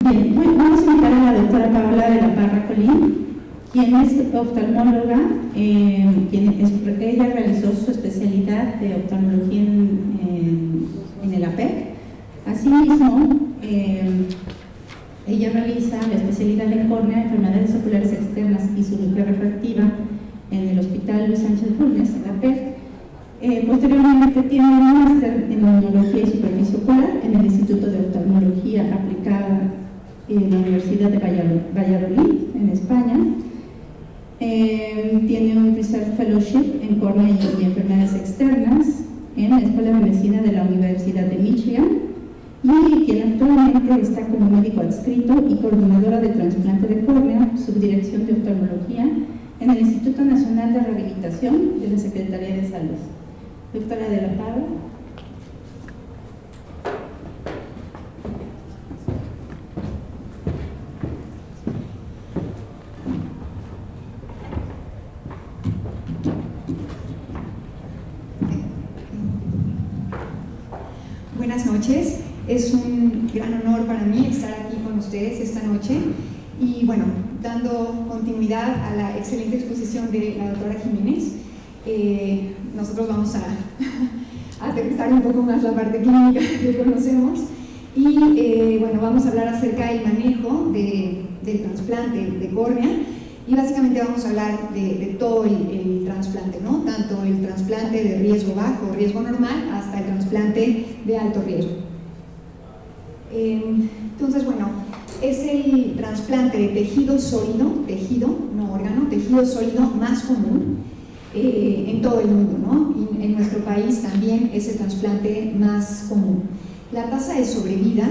Bien, bueno, vamos a invitar a la doctora Paola de la Parra Colín, quien es oftalmóloga, ella realizó su especialidad de oftalmología en el APEC. Asimismo, ella realiza la especialidad en córnea, enfermedades oculares externas y cirugía refractiva en el Hospital Luis Sánchez Bulnes, en la APEC. Posteriormente tiene un máster en inmunología y superficie ocular en el Instituto de Oftalmología Aplicada en la Universidad de Valladolid, en España. Tiene un Research Fellowship en córnea y enfermedades externas en la Escuela de Medicina de la Universidad de Michigan, y quien actualmente está como médico adscrito y coordinadora de trasplante de córnea, subdirección de oftalmología en el Instituto Nacional de Rehabilitación de la Secretaría de Salud. Doctora de la Parra. Buenas noches, es un gran honor para mí estar aquí con ustedes esta noche y bueno, dando continuidad a la excelente exposición de la doctora Jiménez. Nosotros vamos a aterrizar un poco más la parte clínica que conocemos y bueno, vamos a hablar acerca del manejo del trasplante de córnea y básicamente vamos a hablar de todo el trasplante, ¿no? Tanto el trasplante de riesgo bajo, riesgo normal, hasta el trasplante de alto riesgo. Entonces, bueno, es el trasplante de tejido sólido, tejido, no órgano, tejido sólido más común en todo el mundo, ¿no? Y en nuestro país también es el trasplante más común. La tasa de sobrevida,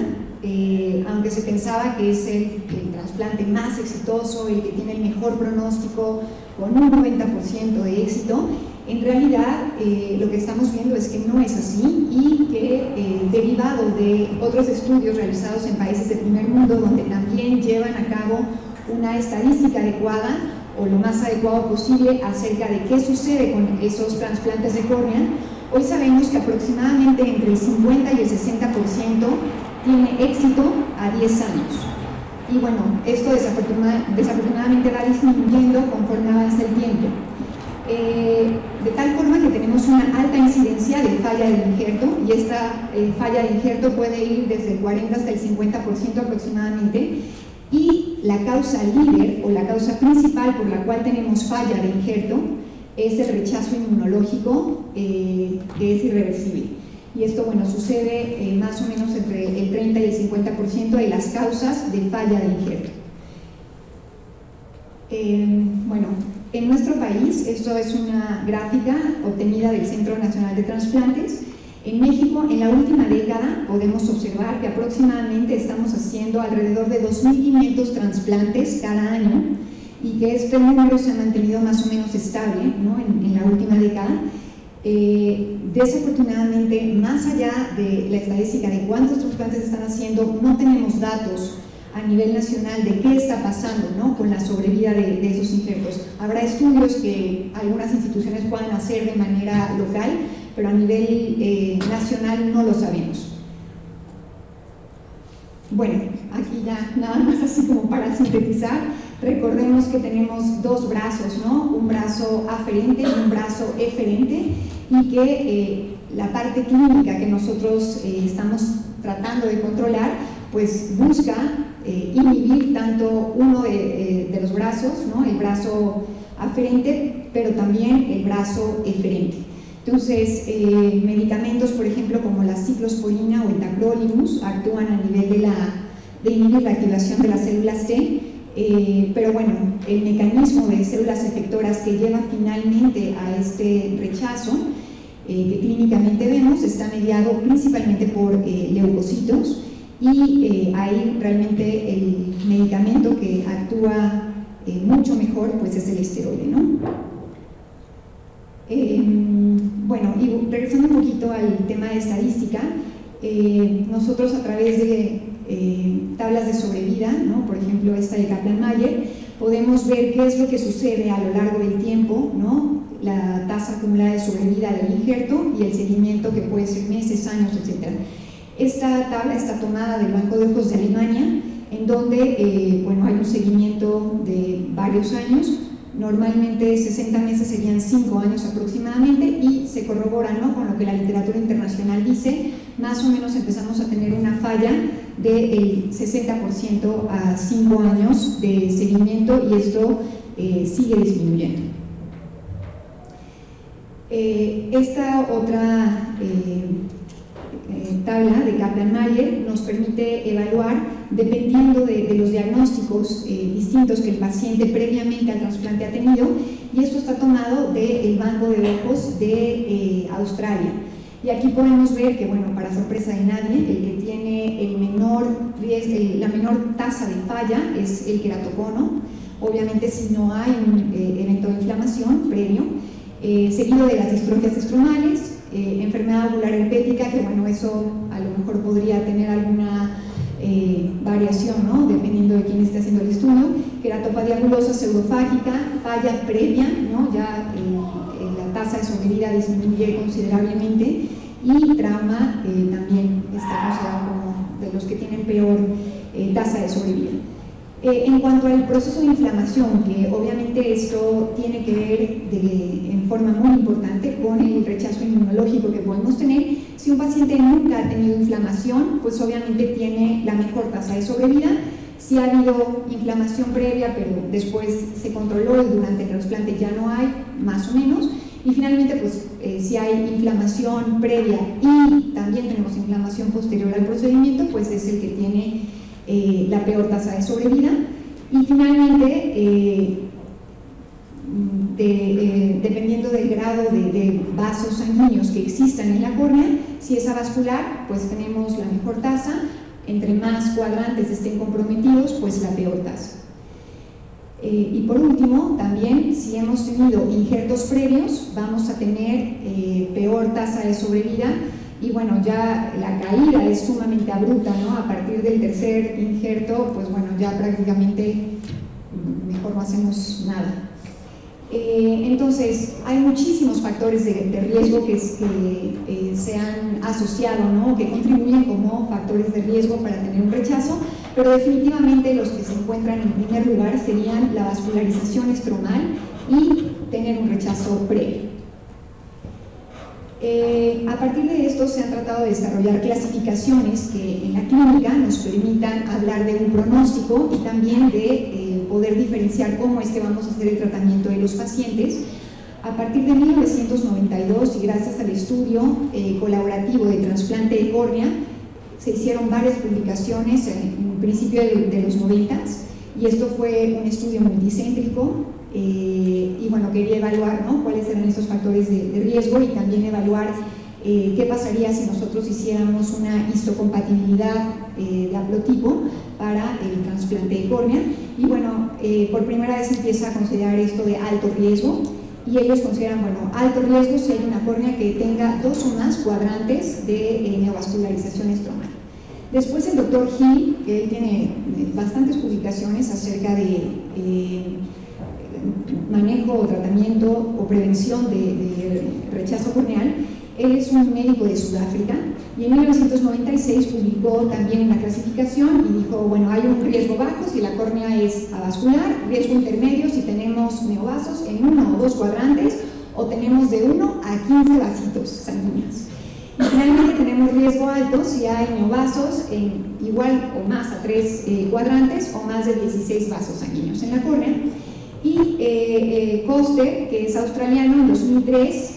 aunque se pensaba que es el trasplante más exitoso, el que tiene el mejor pronóstico, con un 90% de éxito, en realidad lo que estamos viendo es que no es así y que derivado de otros estudios realizados en países del primer mundo donde también llevan a cabo una estadística adecuada o lo más adecuado posible acerca de qué sucede con esos trasplantes de córnea, hoy sabemos que aproximadamente entre el 50 y el 60% tiene éxito a 10 años. Y bueno, esto desafortunadamente va disminuyendo conforme avanza el tiempo. De tal forma que tenemos una alta incidencia de falla del injerto y esta falla de injerto puede ir desde el 40 hasta el 50% aproximadamente, y la causa líder o la causa principal por la cual tenemos falla de injerto es el rechazo inmunológico que es irreversible. Y esto, bueno, sucede más o menos entre el 30 y el 50% de las causas de falla de injerto. Bueno, en nuestro país, esto es una gráfica obtenida del Centro Nacional de Trasplantes. En México, en la última década, podemos observar que aproximadamente estamos haciendo alrededor de 2.500 trasplantes cada año y que este número se ha mantenido más o menos estable, ¿no? en la última década. Desafortunadamente, más allá de la estadística de cuántos trasplantes se están haciendo, no tenemos datos a nivel nacional de qué está pasando, ¿no? con la sobrevida de esos injertos. Habrá estudios que algunas instituciones puedan hacer de manera local, pero a nivel nacional no lo sabemos. Bueno, aquí ya nada más así como para sintetizar, recordemos que tenemos dos brazos, ¿no? Un brazo aferente y un brazo eferente, y que la parte clínica que nosotros estamos tratando de controlar, pues busca inhibir tanto uno de los brazos, ¿no? El brazo aferente, pero también el brazo eferente. Entonces, medicamentos, por ejemplo, como la ciclosporina o el tacrolimus, actúan a nivel de inhibir la activación de las células T, pero bueno, el mecanismo de células efectoras que lleva finalmente a este rechazo, que clínicamente vemos, está mediado principalmente por leucocitos, y ahí realmente el medicamento que actúa mucho mejor pues es el esteroide, ¿no? Bueno, y regresando un poquito al tema de estadística, nosotros a través de tablas de sobrevida, ¿no? Por ejemplo esta de Kaplan-Meier, podemos ver qué es lo que sucede a lo largo del tiempo, ¿no? La tasa acumulada de sobrevida del injerto y el seguimiento, que puede ser meses, años, etc. Esta tabla está tomada del Banco de Ojos de Alemania, en donde bueno, hay un seguimiento de varios años. Normalmente 60 meses serían 5 años aproximadamente, y se corrobora, ¿no?, con lo que la literatura internacional dice. Más o menos empezamos a tener una falla del 60% a 5 años de seguimiento, y esto sigue disminuyendo. Esta otra tabla de Kaplan-Meier nos permite evaluar, dependiendo de los diagnósticos distintos que el paciente previamente al trasplante ha tenido, y esto está tomado del Banco de Ojos de Australia. Y aquí podemos ver que, bueno, para sorpresa de nadie, el que tiene el menor riesgo, la menor tasa de falla es el queratocono, obviamente si no hay un evento de inflamación previo, seguido de las distrofias estromales, enfermedad ocular herpética, que bueno, eso a lo mejor podría tener alguna variación, ¿no?, dependiendo de quién esté haciendo el estudio, queratopatía anulosa pseudofágica, falla previa, ¿no?, ya la tasa de sobrevida disminuye considerablemente, y trauma también está considerado como de los que tienen peor tasa de sobrevida. En cuanto al proceso de inflamación, que obviamente esto tiene que ver en forma muy importante con el rechazo inmunológico que podemos tener, si un paciente nunca ha tenido inflamación, pues obviamente tiene la mejor tasa de sobrevida. Si ha habido inflamación previa, pero después se controló y durante el trasplante ya no hay, más o menos. Y finalmente, pues si hay inflamación previa y también tenemos inflamación posterior al procedimiento, pues es el que tiene la peor tasa de sobrevida. Y finalmente, dependiendo del grado de vasos sanguíneos que existan en la córnea, si es avascular, pues tenemos la mejor tasa. Entre más cuadrantes estén comprometidos, pues la peor tasa. Y por último, también si hemos tenido injertos previos, vamos a tener peor tasa de sobrevida. Y bueno, ya la caída es sumamente abrupta, ¿no? A partir del tercer injerto, pues bueno, ya prácticamente mejor no hacemos nada. Entonces, hay muchísimos factores de riesgo que se han asociado, ¿no?, que contribuyen como factores de riesgo para tener un rechazo, pero definitivamente los que se encuentran en primer lugar serían la vascularización estromal y tener un rechazo previo. A partir de esto se han tratado de desarrollar clasificaciones que en la clínica nos permitan hablar de un pronóstico y también de poder diferenciar cómo es que vamos a hacer el tratamiento de los pacientes. A partir de 1992, y gracias al estudio colaborativo de trasplante de córnea, se hicieron varias publicaciones en principio de los 90s, y esto fue un estudio multicéntrico. Y bueno, quería evaluar, ¿no?, cuáles eran estos factores de riesgo, y también evaluar qué pasaría si nosotros hiciéramos una histocompatibilidad de haplotipo para el trasplante de córnea. Y bueno, por primera vez empieza a considerar esto de alto riesgo, y ellos consideran, bueno, alto riesgo si hay una córnea que tenga 2 o más cuadrantes de neovascularización estromal. Después el doctor Hill, que él tiene bastantes publicaciones acerca de manejo o tratamiento o prevención de rechazo corneal. Él es un médico de Sudáfrica, y en 1996 publicó también una clasificación y dijo, bueno, hay un riesgo bajo si la córnea es avascular, riesgo intermedio si tenemos neovasos en 1 o 2 cuadrantes, o tenemos de 1 a 15 vasitos sanguíneos. Y finalmente tenemos riesgo alto si hay neovasos en igual o más a 3 cuadrantes o más de 16 vasos sanguíneos en la córnea. Y Koster, que es australiano, en 2003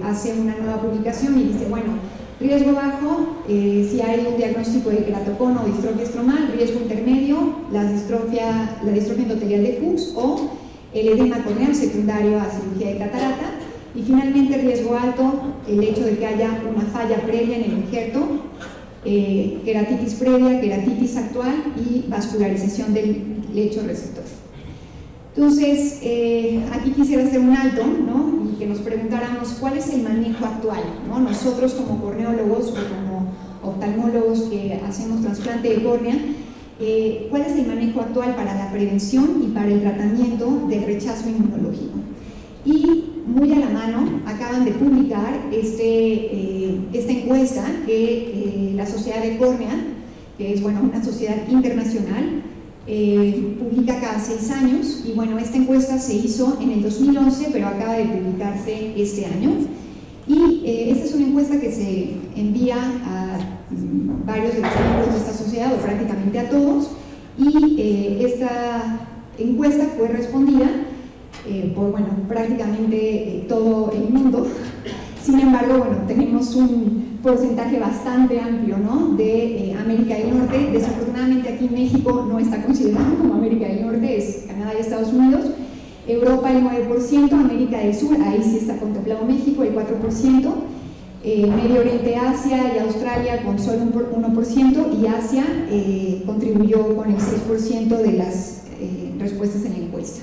hace una nueva publicación y dice, bueno, riesgo bajo si hay un diagnóstico de queratocono o distrofia estromal, riesgo intermedio, la distrofia endotelial de Fuchs o el edema corneal secundario a cirugía de catarata, y finalmente riesgo alto, el hecho de que haya una falla previa en el injerto, queratitis previa, queratitis actual y vascularización del lecho receptor. Entonces, aquí quisiera hacer un alto, ¿no?, y que nos preguntáramos cuál es el manejo actual, ¿no? Nosotros como corneólogos o como oftalmólogos que hacemos trasplante de córnea, ¿cuál es el manejo actual para la prevención y para el tratamiento del rechazo inmunológico? Y muy a la mano, acaban de publicar esta encuesta que la Sociedad de Córnea que es bueno, una sociedad internacional, publica cada 6 años, y bueno, esta encuesta se hizo en el 2011, pero acaba de publicarse este año. Y esta es una encuesta que se envía a varios de los miembros de esta sociedad, o prácticamente a todos, y esta encuesta fue respondida por bueno, prácticamente todo el mundo. Sin embargo, bueno, tenemos un porcentaje bastante amplio, ¿no?, de América del Norte. Desafortunadamente aquí México no está considerado como América del Norte, es Canadá y Estados Unidos. Europa el 9%, América del Sur, ahí sí está contemplado México, el 4%, Medio Oriente, Asia y Australia con solo un 1%, y Asia contribuyó con el 6% de las respuestas en la encuesta.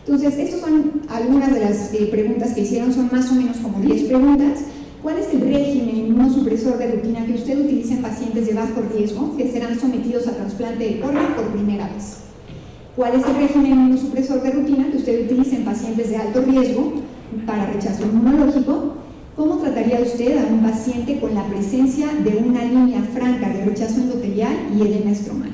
Entonces, estas son algunas de las preguntas que hicieron, son más o menos como 10 preguntas. ¿Cuál es el régimen inmunosupresor de rutina que usted utiliza en pacientes de bajo riesgo que serán sometidos a trasplante de córnea por primera vez? ¿Cuál es el régimen inmunosupresor de rutina que usted utiliza en pacientes de alto riesgo para rechazo inmunológico? ¿Cómo trataría usted a un paciente con la presencia de una línea franca de rechazo endotelial y edema estromal?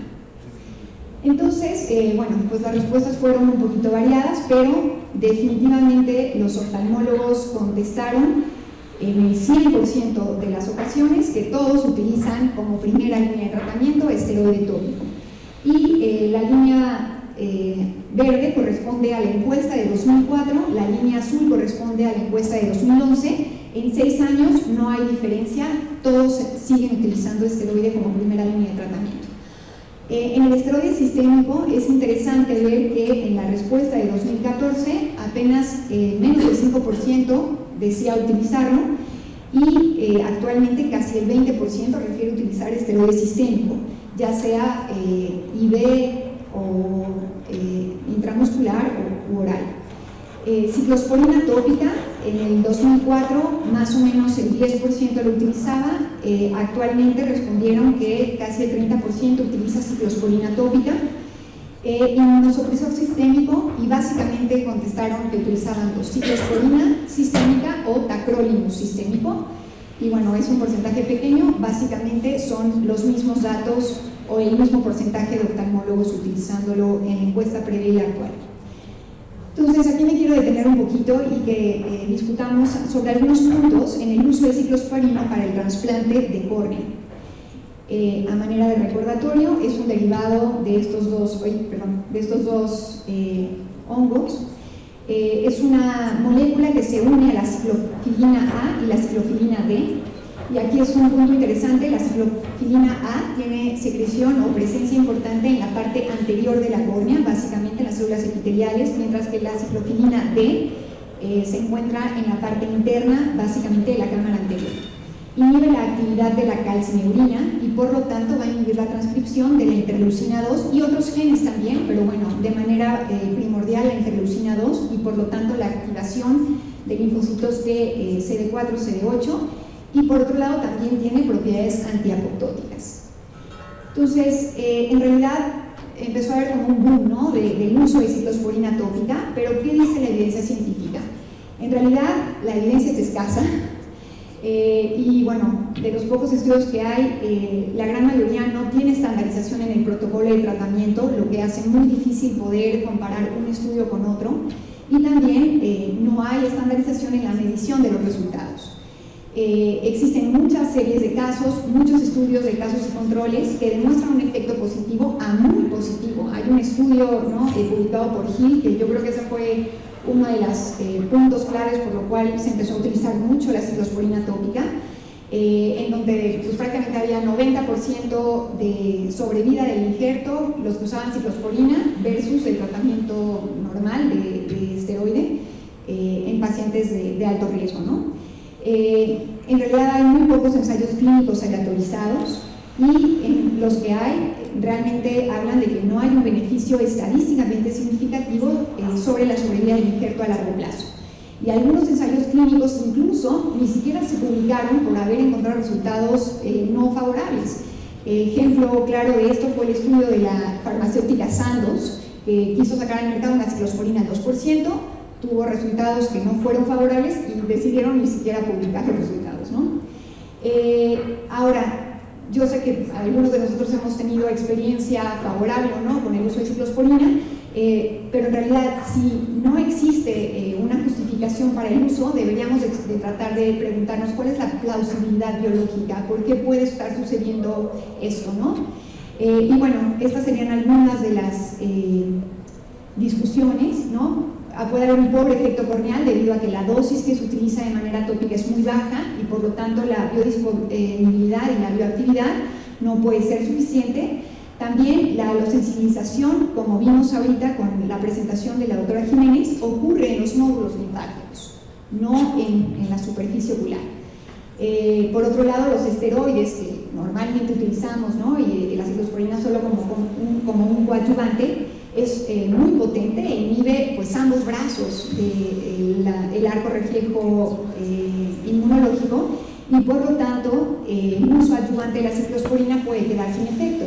Entonces, bueno, pues las respuestas fueron un poquito variadas, pero definitivamente los oftalmólogos contestaron en el 100% de las ocasiones que todos utilizan como primera línea de tratamiento esteroide tópico. Y la línea verde corresponde a la encuesta de 2004, la línea azul corresponde a la encuesta de 2011. En 6 años no hay diferencia, todos siguen utilizando esteroide como primera línea de tratamiento. En el esteroide sistémico es interesante ver que en la respuesta de 2014 apenas menos del 5% decía utilizarlo, y actualmente casi el 20% refiere utilizar esteroide sistémico, ya sea IV o intramuscular o oral. Ciclosporina tópica, en el 2004 más o menos el 10% lo utilizaba, actualmente respondieron que casi el 30% utiliza ciclosporina tópica. Inmunosupresor sistémico, y básicamente contestaron que utilizaban ciclosporina sistémica o tacrolimus sistémico, y bueno, es un porcentaje pequeño, básicamente son los mismos datos o el mismo porcentaje de oftalmólogos utilizándolo en la encuesta previa y actual. Entonces, aquí me quiero detener un poquito y que discutamos sobre algunos puntos en el uso de ciclosporina para el trasplante de córnea. A manera de recordatorio, es un derivado de estos dos hongos. Es una molécula que se une a la ciclofilina A y la ciclofilina D, y aquí es un punto interesante. La ciclofilina A tiene secreción o presencia importante en la parte anterior de la córnea, básicamente en las células epiteliales, mientras que la ciclofilina D se encuentra en la parte interna, básicamente de la cámara anterior. Inhibe la actividad de la calcineurina y por lo tanto va a inhibir la transcripción de la interleucina 2 y otros genes también, pero bueno, de manera primordial la interleucina 2, y por lo tanto la activación de linfocitos de CD4, CD8, y por otro lado también tiene propiedades antiapoptóticas. Entonces, en realidad empezó a haber como un boom, ¿no?, del uso de ciclosporina tópica, pero ¿qué dice la evidencia científica? En realidad la evidencia es escasa. Y bueno, de los pocos estudios que hay, la gran mayoría no tiene estandarización en el protocolo de tratamiento, lo que hace muy difícil poder comparar un estudio con otro, y también no hay estandarización en la medición de los resultados. Existen muchas series de casos, muchos estudios de casos y controles que demuestran un efecto positivo a muy positivo. Hay un estudio, ¿no?, publicado por Hill, que yo creo que ese fue uno de los puntos claves por lo cual se empezó a utilizar mucho la ciclosporina tópica, en donde pues, prácticamente había 90% de sobrevida del injerto, los que usaban ciclosporina, versus el tratamiento normal de esteroide en pacientes de alto riesgo, ¿no? En realidad hay muy pocos ensayos clínicos aleatorizados, y en los que hay realmente hablan de que no hay un beneficio estadísticamente significativo sobre la sobrevida del injerto a largo plazo. Y algunos ensayos clínicos incluso ni siquiera se publicaron por haber encontrado resultados no favorables. Ejemplo claro de esto fue el estudio de la farmacéutica Sandoz, que quiso sacar al mercado una ciclosporina al 2%, tuvo resultados que no fueron favorables y decidieron ni siquiera publicar los resultados, ¿no? Ahora, yo sé que algunos de nosotros hemos tenido experiencia favorable o no con el uso de ciclosporina, pero en realidad si no existe una justificación para el uso, deberíamos de tratar de preguntarnos cuál es la plausibilidad biológica, por qué puede estar sucediendo esto, ¿no? Y bueno, estas serían algunas de las discusiones, ¿no? Puede haber un pobre efecto corneal debido a que la dosis que se utiliza de manera tópica es muy baja y por lo tanto la biodisponibilidad y la bioactividad no puede ser suficiente. También la alosensibilización, como vimos ahorita con la presentación de la doctora Jiménez, ocurre en los nódulos linfáticos, no en la superficie ocular. Por otro lado, los esteroides que normalmente utilizamos, ¿no? Y la ciclosporina solo como un coadyuvante, es muy potente e inhibe pues ambos brazos del arco reflejo inmunológico y por lo tanto el uso adyuvante de la ciclosporina puede quedar sin efecto.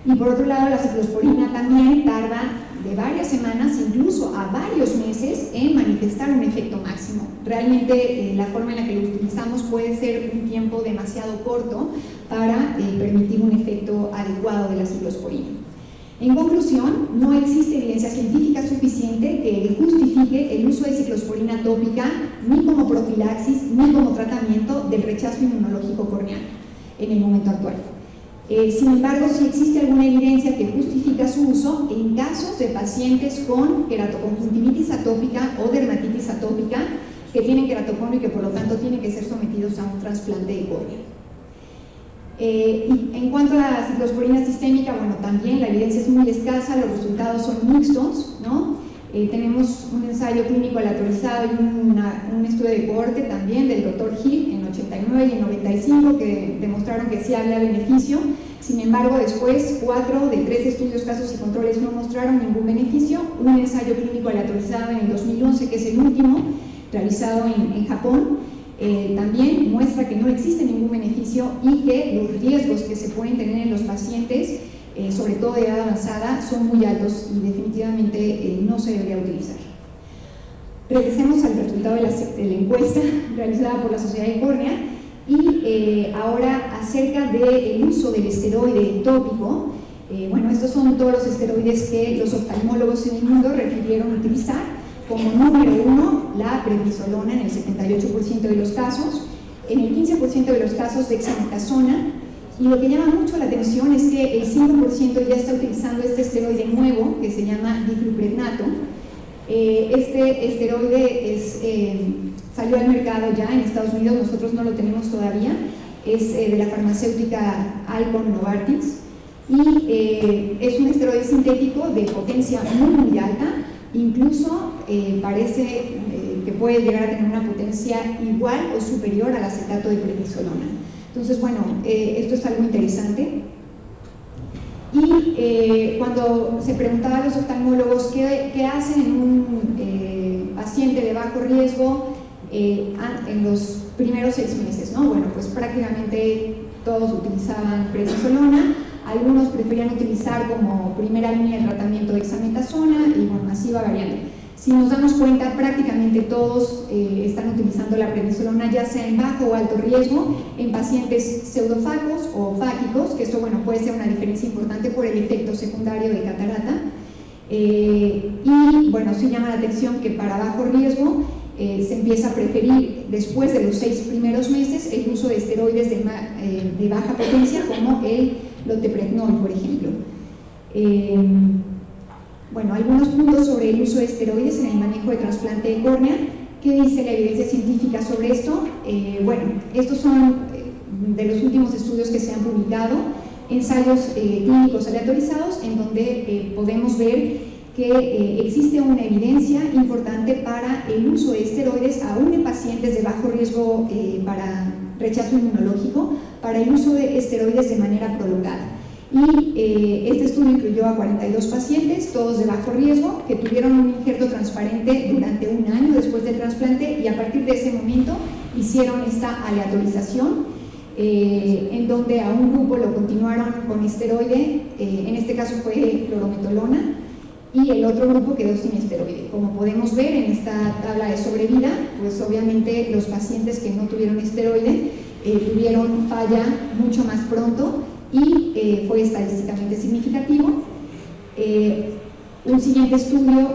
Y por otro lado, la ciclosporina también tarda de varias semanas, incluso a varios meses, en manifestar un efecto máximo. Realmente la forma en la que lo utilizamos puede ser un tiempo demasiado corto para permitir un efecto adecuado de la ciclosporina. En conclusión, no existe evidencia científica suficiente que justifique el uso de ciclosporina tópica ni como profilaxis ni como tratamiento del rechazo inmunológico corneal en el momento actual. Sin embargo, sí existe alguna evidencia que justifica su uso en casos de pacientes con queratoconjuntivitis atópica o dermatitis atópica que tienen queratoconio y que por lo tanto tienen que ser sometidos a un trasplante de córnea. Y en cuanto a la ciclosporina sistémica, bueno, también la evidencia es muy escasa, los resultados son mixtos, ¿no? Tenemos un ensayo clínico aleatorizado y un estudio de cohorte también del Dr. Hill en 89 y en 95 que demostraron que sí había beneficio. Sin embargo, después 4 de 3 estudios, casos y controles no mostraron ningún beneficio. Un ensayo clínico aleatorizado en el 2011, que es el último, realizado en Japón, también muestra que no existe ningún beneficio y que los riesgos que se pueden tener en los pacientes, sobre todo de edad avanzada, son muy altos y definitivamente no se debería utilizar. Regresemos al resultado de la encuesta realizada por la Sociedad de Córnea y ahora acerca del uso del esteroide tópico. Bueno, estos son todos los esteroides que los oftalmólogos en el mundo refirieron utilizar. Como número 1, la prednisolona en el 78% de los casos, en el 15% de los casos dexametasona, y lo que llama mucho la atención es que el 5% ya está utilizando este esteroide nuevo que se llama difluprednato. Este esteroide salió al mercado ya en Estados Unidos, nosotros no lo tenemos todavía, es de la farmacéutica Alcon Novartis y es un esteroide sintético de potencia muy alta, incluso parece que puede llegar a tener una potencia igual o superior al acetato de prednisolona. Entonces, bueno, esto es algo interesante. Y cuando se preguntaba a los oftalmólogos qué hacen en un paciente de bajo riesgo en los primeros 6 meses, ¿no? Bueno, pues prácticamente todos utilizaban prednisolona, algunos preferían utilizar como primera línea de tratamiento dexametasona y bueno, así va variando. Si nos damos cuenta, prácticamente todos están utilizando la prednisolona, ya sea en bajo o alto riesgo, en pacientes pseudofagos o fágicos, que esto bueno, puede ser una diferencia importante por el efecto secundario de catarata. Y bueno, sí llama la atención que para bajo riesgo se empieza a preferir después de los 6 primeros meses el uso de esteroides de baja potencia como el loteprednol, por ejemplo. Bueno, algunos puntos sobre el uso de esteroides en el manejo de trasplante de córnea. ¿Qué dice la evidencia científica sobre esto? Bueno, estos son de los últimos estudios que se han publicado, ensayos clínicos aleatorizados, en donde podemos ver que existe una evidencia importante para el uso de esteroides aún en pacientes de bajo riesgo para rechazo inmunológico, para el uso de esteroides de manera prolongada. Y este estudio incluyó a 42 pacientes, todos de bajo riesgo, que tuvieron un injerto transparente durante 1 año después del trasplante y a partir de ese momento hicieron esta aleatorización en donde a un grupo lo continuaron con esteroide, en este caso fue clorometolona, y el otro grupo quedó sin esteroide. Como podemos ver en esta tabla de sobrevida, pues obviamente los pacientes que no tuvieron esteroide tuvieron falla mucho más pronto y fue estadísticamente significativo. Un siguiente estudio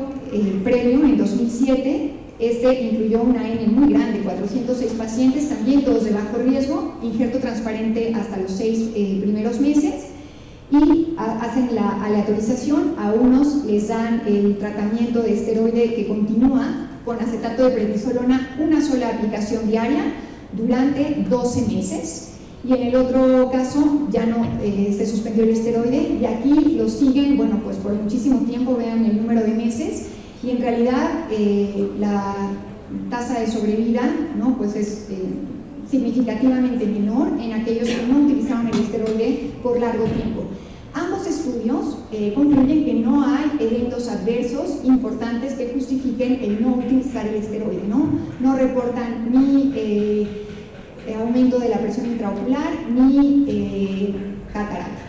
previo, en 2007, incluyó una N muy grande, 406 pacientes, también todos de bajo riesgo, injerto transparente hasta los 6 primeros meses, y hacen la aleatorización. A unos les dan el tratamiento de esteroide que continúa con acetato de prednisolona, una sola aplicación diaria durante 12 meses, y en el otro caso ya no se suspendió el esteroide, y aquí lo siguen, bueno, pues por muchísimo tiempo, vean el número de meses, y en realidad la tasa de sobrevida, ¿no?, pues es significativamente menor en aquellos que no utilizaron el esteroide por largo tiempo. Ambos estudios concluyen que no hay eventos adversos importantes que justifiquen el no utilizar el esteroide, no reportan ni aumento de la presión intraocular ni catarata.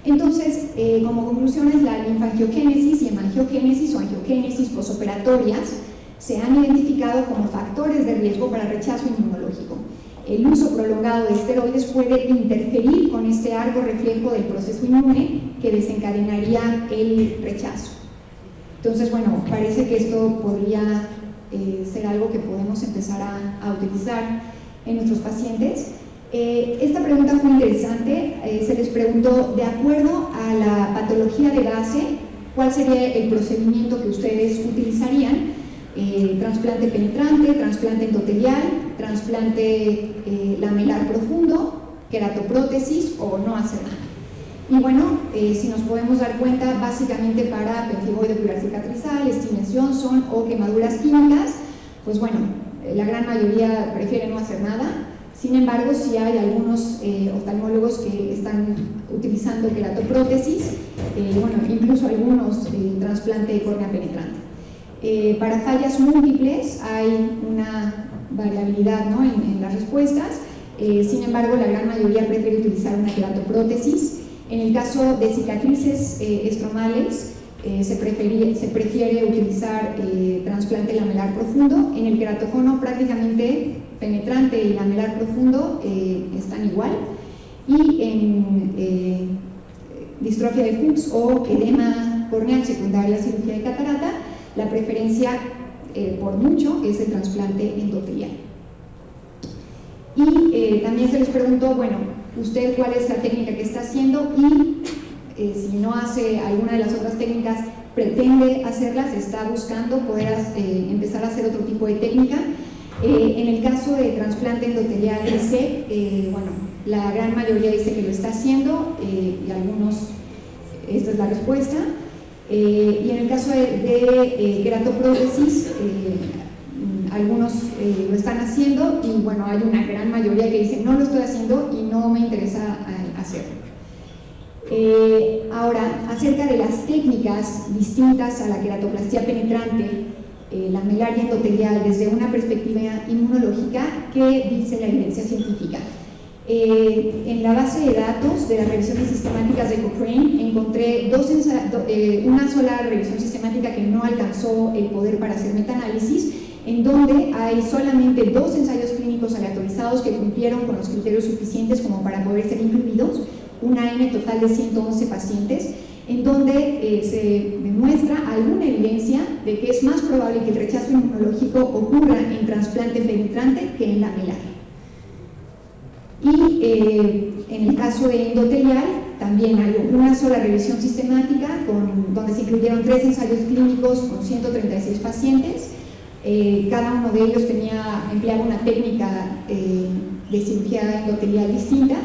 Entonces, como conclusiones, la linfangiogénesis y hemangiogénesis o angiogénesis posoperatorias se han identificado como factores de riesgo para rechazo inmunológico. El uso prolongado de esteroides puede interferir con este arco reflejo del proceso inmune que desencadenaría el rechazo. Entonces, bueno, parece que esto podría ser algo que podemos empezar a utilizar en nuestros pacientes. Esta pregunta fue interesante. Se les preguntó, de acuerdo a la patología de base, ¿cuál sería el procedimiento que ustedes utilizarían? Trasplante penetrante, trasplante endotelial, trasplante lamelar profundo, queratoprótesis o no hacer nada. Y bueno, si nos podemos dar cuenta, básicamente para pemphigoide ocular cicatrizal, Stevens Johnson o quemaduras químicas, pues bueno, la gran mayoría prefiere no hacer nada. Sin embargo, sí hay algunos oftalmólogos que están utilizando queratoprótesis, bueno, incluso algunos trasplante de córnea penetrante. Para fallas múltiples hay una variabilidad, ¿no?, en las respuestas. Sin embargo, la gran mayoría prefiere utilizar una queratoprótesis. En el caso de cicatrices estromales, se prefiere utilizar trasplante lamelar profundo. En el queratocono, prácticamente penetrante y lamelar profundo están igual. Y en distrofia de Fuchs o edema corneal secundaria a cirugía de catarata, la preferencia por mucho es el trasplante endotelial. Y también se les preguntó, bueno, usted cuál es la técnica que está haciendo y si no hace alguna de las otras técnicas, pretende hacerlas, está buscando poder empezar a hacer otro tipo de técnica. En el caso de trasplante endotelial bueno, la gran mayoría dice que lo está haciendo y algunos, esta es la respuesta. Y en el caso de queratoprótesis, algunos lo están haciendo y bueno, hay una gran mayoría que dice no lo estoy haciendo y no me interesa hacerlo. Ahora, acerca de las técnicas distintas a la queratoplastia penetrante, lamelar y endotelial desde una perspectiva inmunológica, ¿qué dice la evidencia científica? En la base de datos de las revisiones sistemáticas de Cochrane encontré una sola revisión sistemática que no alcanzó el poder para hacer metaanálisis, en donde hay solamente 2 ensayos clínicos aleatorizados que cumplieron con los criterios suficientes como para poder ser incluidos, una N total de 111 pacientes, en donde se demuestra alguna evidencia de que es más probable que el rechazo inmunológico ocurra en trasplante penetrante que en lamelar. Y en el caso de endotelial también hay una sola revisión sistemática donde se incluyeron 3 ensayos clínicos con 136 pacientes. Cada uno de ellos empleaba una técnica de cirugía endotelial distinta,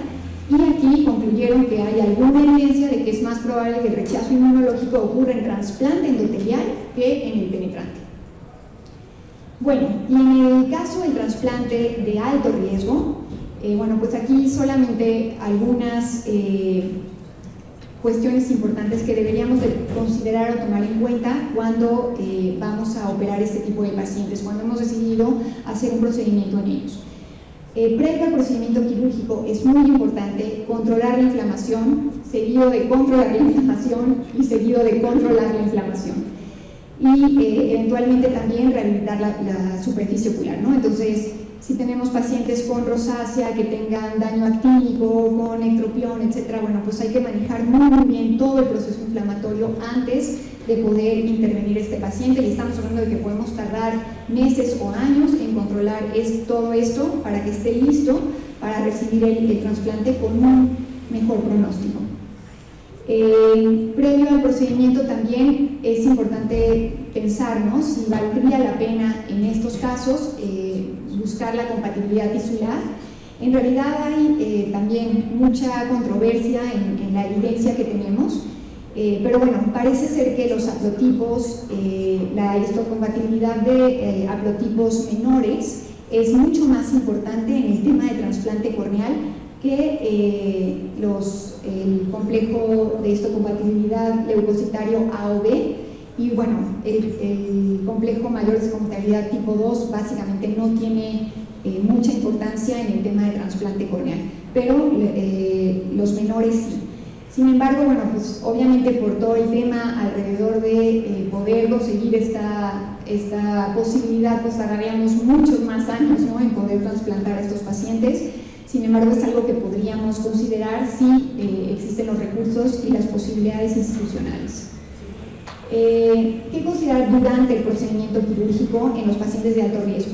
y aquí concluyeron que hay alguna evidencia de que es más probable que el rechazo inmunológico ocurra en trasplante endotelial que en el penetrante. Bueno, y en el caso del trasplante de alto riesgo, bueno, pues aquí solamente algunas cuestiones importantes que deberíamos de considerar o tomar en cuenta cuando vamos a operar este tipo de pacientes, cuando hemos decidido hacer un procedimiento en ellos. Previo al procedimiento quirúrgico es muy importante controlar la inflamación, seguido de controlar la inflamación y seguido de controlar la inflamación. Y eventualmente también rehabilitar la superficie ocular, ¿no? Entonces, si tenemos pacientes con rosácea que tengan daño actínico, con ectropión, etcétera, bueno, pues hay que manejar muy bien todo el proceso inflamatorio antes de poder intervenir este paciente, y estamos hablando de que podemos tardar meses o años en controlar todo esto para que esté listo para recibir el trasplante con un mejor pronóstico. Previo al procedimiento también es importante pensar, ¿no?, si valdría la pena en estos casos buscar la compatibilidad tisular. En realidad hay también mucha controversia en la evidencia que tenemos, pero bueno, parece ser que los haplotipos, la histocompatibilidad de haplotipos menores es mucho más importante en el tema de trasplante corneal que el complejo de histocompatibilidad leucocitario A o B, y bueno, el complejo mayor de histocompatibilidad tipo 2 básicamente no tiene mucha importancia en el tema de trasplante corneal, pero los menores sí. Sin embargo, bueno, pues obviamente por todo el tema alrededor de poder conseguir esta posibilidad, pues tardaríamos muchos más años, ¿no?, en poder trasplantar a estos pacientes. Sin embargo, es algo que podríamos considerar si existen los recursos y las posibilidades institucionales. ¿Qué considerar durante el procedimiento quirúrgico en los pacientes de alto riesgo?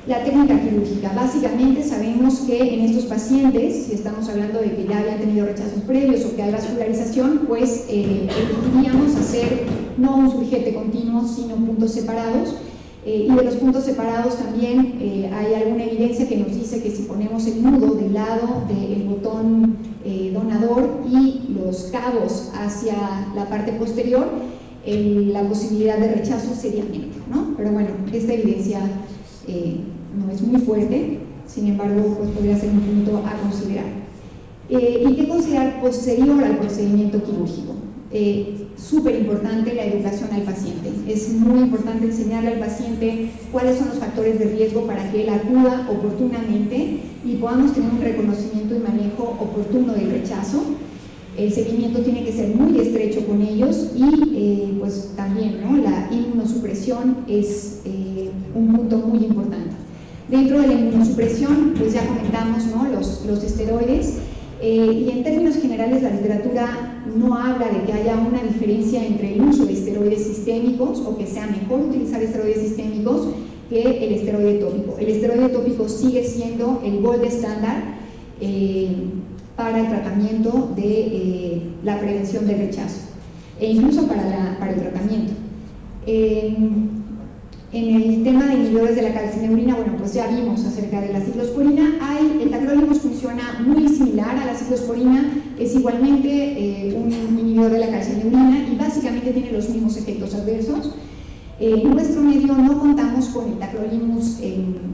La técnica quirúrgica. Básicamente sabemos que en estos pacientes, si estamos hablando de que ya habían tenido rechazos previos o que hay vascularización, pues elegiríamos hacer no un surgete continuo, sino puntos separados. Y de los puntos separados también hay alguna evidencia que nos dice que si ponemos el nudo del lado del botón donador y los cabos hacia la parte posterior, la posibilidad de rechazo sería menor, ¿no? Pero bueno, esta evidencia no es muy fuerte, sin embargo, pues podría ser un punto a considerar. ¿Y qué considerar posterior al procedimiento quirúrgico? Súper importante la educación al paciente. Es muy importante enseñarle al paciente cuáles son los factores de riesgo para que él acuda oportunamente y podamos tener un reconocimiento y manejo oportuno del rechazo. El seguimiento tiene que ser muy estrecho con ellos y pues también, ¿no?, la inmunosupresión es un punto muy importante. Dentro de la inmunosupresión, pues ya comentamos, ¿no?, los esteroides. Y en términos generales la literatura no habla de que haya una diferencia entre el uso de esteroides sistémicos o que sea mejor utilizar esteroides sistémicos que el esteroide tópico. El esteroide tópico sigue siendo el gold estándar para el tratamiento de la prevención del rechazo e incluso para el tratamiento. En el tema de inhibidores de la calcineurina, bueno, pues ya vimos acerca de la ciclosporina. El tacrolimus funciona muy similar a la ciclosporina, es igualmente un inhibidor de la calcineurina y básicamente tiene los mismos efectos adversos. En nuestro medio no contamos con el tacrolimus en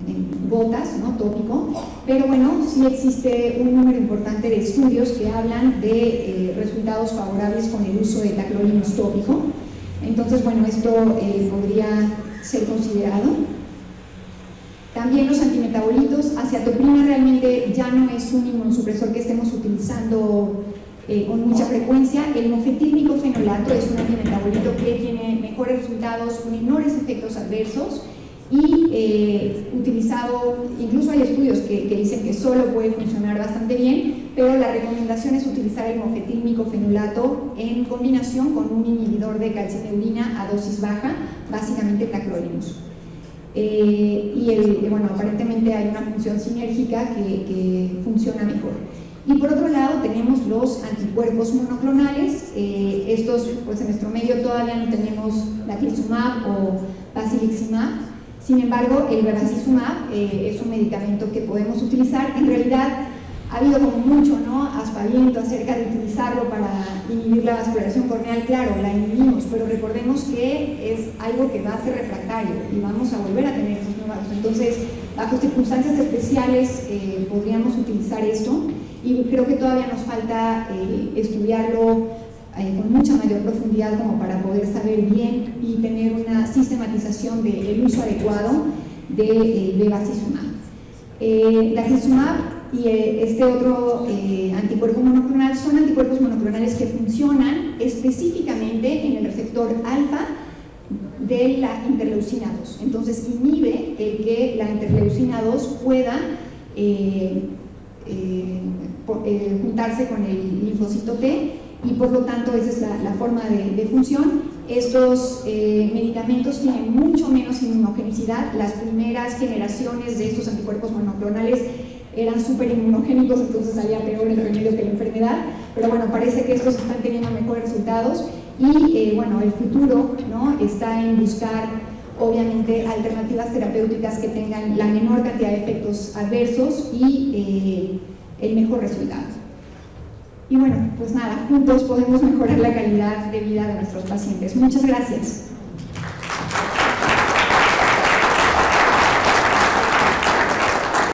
gotas, ¿no?, tópico, pero bueno, sí existe un número importante de estudios que hablan de resultados favorables con el uso de tacrolimus tópico. Entonces, bueno, esto podría ser considerado. También los antimetabolitos, aciatoprina realmente ya no es un inmunosupresor que estemos utilizando con mucha frecuencia. El mofetil fenolato es un antimetabolito que tiene mejores resultados, menores efectos adversos y utilizado, incluso hay estudios que dicen que solo puede funcionar bastante bien, pero la recomendación es utilizar el mofetil fenolato en combinación con un inhibidor de calcineurina a dosis baja, básicamente tacrolimus. Bueno, aparentemente hay una función sinérgica que funciona mejor. Y por otro lado tenemos los anticuerpos monoclonales. Estos, pues en nuestro medio todavía no tenemos latriximab o basiliximab. Sin embargo, el bevacizumab es un medicamento que podemos utilizar. En realidad ha habido como mucho, ¿no?, aspaviento acerca de utilizarlo para inhibir la vascularización corneal. Claro, la inhibimos, pero recordemos que es algo que va a ser refractario y vamos a volver a tener esos nuevos. Entonces, bajo circunstancias especiales podríamos utilizar esto y creo que todavía nos falta estudiarlo con mucha mayor profundidad como para poder saber bien y tener una sistematización del uso adecuado de bevacizumab. Latriximab y este otro anticuerpo monoclonal son anticuerpos monoclonales que funcionan específicamente en el receptor alfa de la interleucina 2. Entonces inhibe el que la interleucina 2 pueda juntarse con el linfocito T, y por lo tanto esa es la forma de función. Estos medicamentos tienen mucho menos inmunogenicidad. Las primeras generaciones de estos anticuerpos monoclonales eran súper inmunogénicos, entonces salía peor el remedio que la enfermedad, pero bueno, parece que estos están teniendo mejores resultados, y bueno, el futuro, ¿no?, está en buscar obviamente alternativas terapéuticas que tengan la menor cantidad de efectos adversos y el mejor resultado. Y bueno, pues nada, juntos podemos mejorar la calidad de vida de nuestros pacientes. Muchas gracias.